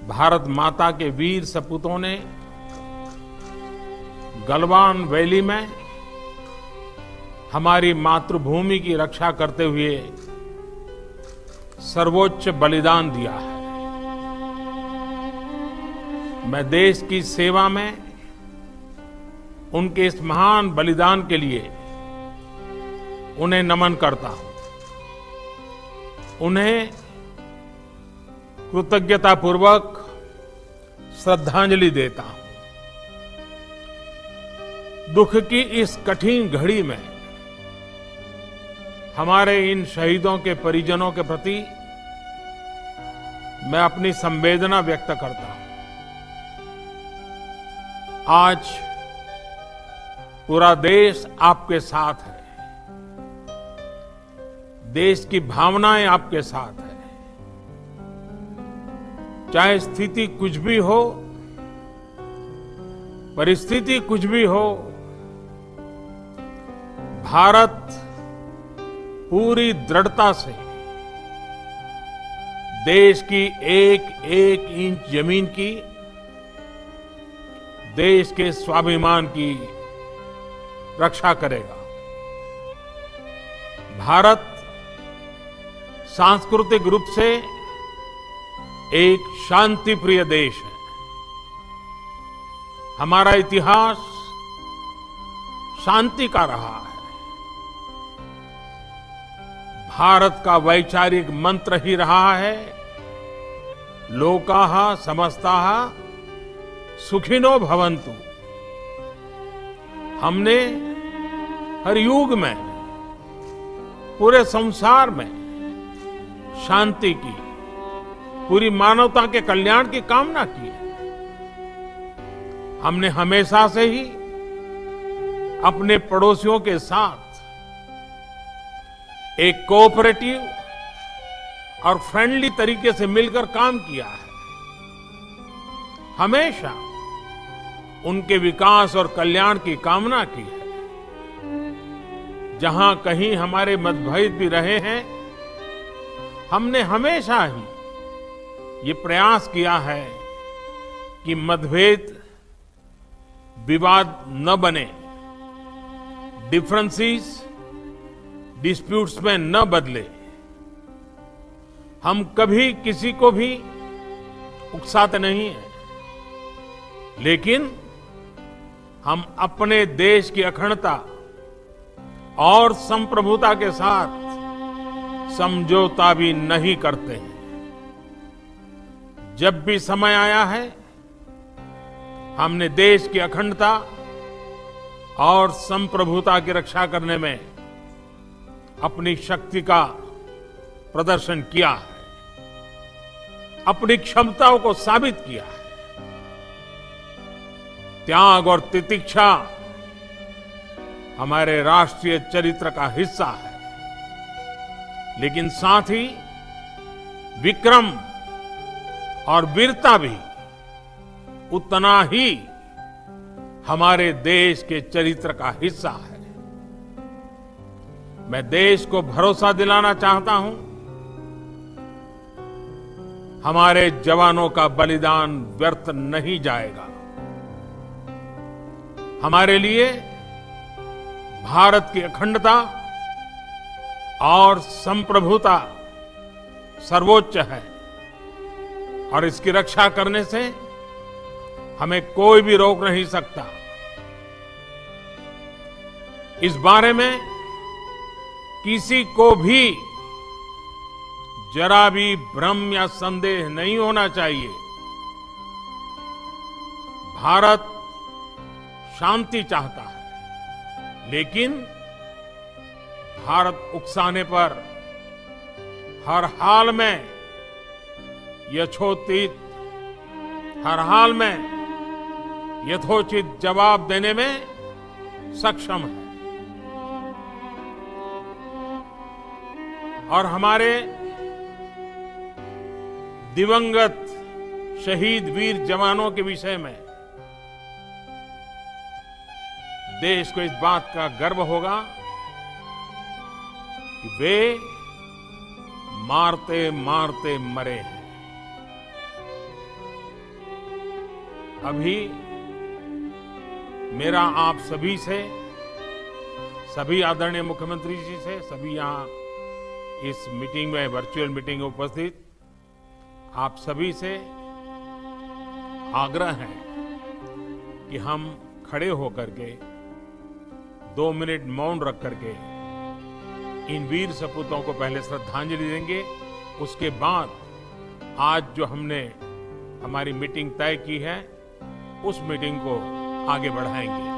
भारत माता के वीर सपूतों ने गलवान वैली में हमारी मातृभूमि की रक्षा करते हुए सर्वोच्च बलिदान दिया है। मैं देश की सेवा में उनके इस महान बलिदान के लिए उन्हें नमन करता हूं। उन्हें कृतज्ञतापूर्वक श्रद्धांजलि देता हूं। दुख की इस कठिन घड़ी में हमारे इन शहीदों के परिजनों के प्रति मैं अपनी संवेदना व्यक्त करता हूं। आज पूरा देश आपके साथ है। देश की भावनाएं आपके साथ है। चाहे स्थिति कुछ भी हो, परिस्थिति कुछ भी हो, भारत पूरी दृढ़ता से देश की एक एक इंच जमीन की, देश के स्वाभिमान की रक्षा करेगा। भारत सांस्कृतिक रूप से एक शांति प्रिय देश है। हमारा इतिहास शांति का रहा है। भारत का वैचारिक मंत्र ही रहा है, लोकाः समस्ताः सुखिनो भवन्तु। हमने हर युग में, पूरे संसार में शांति की, पूरी मानवता के कल्याण की कामना की है। हमने हमेशा से ही अपने पड़ोसियों के साथ एक कोऑपरेटिव और फ्रेंडली तरीके से मिलकर काम किया है। हमेशा उनके विकास और कल्याण की कामना की है। जहां कहीं हमारे मतभेद भी रहे हैं, हमने हमेशा ही ये प्रयास किया है कि मतभेद विवाद न बने, डिफरेंसेस डिस्प्यूट्स में न बदले। हम कभी किसी को भी उकसाते नहीं हैं, लेकिन हम अपने देश की अखंडता और संप्रभुता के साथ समझौता भी नहीं करते हैं। जब भी समय आया है, हमने देश की अखंडता और संप्रभुता की रक्षा करने में अपनी शक्ति का प्रदर्शन किया है, अपनी क्षमताओं को साबित किया है। त्याग और तितिक्षा हमारे राष्ट्रीय चरित्र का हिस्सा है, लेकिन साथ ही विक्रम और वीरता भी उतना ही हमारे देश के चरित्र का हिस्सा है। मैं देश को भरोसा दिलाना चाहता हूं, हमारे जवानों का बलिदान व्यर्थ नहीं जाएगा। हमारे लिए भारत की अखंडता और संप्रभुता सर्वोच्च है, और इसकी रक्षा करने से हमें कोई भी रोक नहीं सकता। इस बारे में किसी को भी जरा भी भ्रम या संदेह नहीं होना चाहिए। भारत शांति चाहता है, लेकिन भारत उकसाने पर हर हाल में यथोचित जवाब देने में सक्षम है। और हमारे दिवंगत शहीद वीर जवानों के विषय में देश को इस बात का गर्व होगा कि वे मारते मारते मरे हैं। अभी मेरा आप सभी से, सभी आदरणीय मुख्यमंत्री जी से, सभी यहाँ इस मीटिंग में, वर्चुअल मीटिंग में उपस्थित आप सभी से आग्रह है कि हम खड़े होकर के 2 मिनट मौन रख करके इन वीर सपूतों को पहले श्रद्धांजलि देंगे। उसके बाद आज जो हमने हमारी मीटिंग तय की है, उस मीटिंग को आगे बढ़ाएंगे।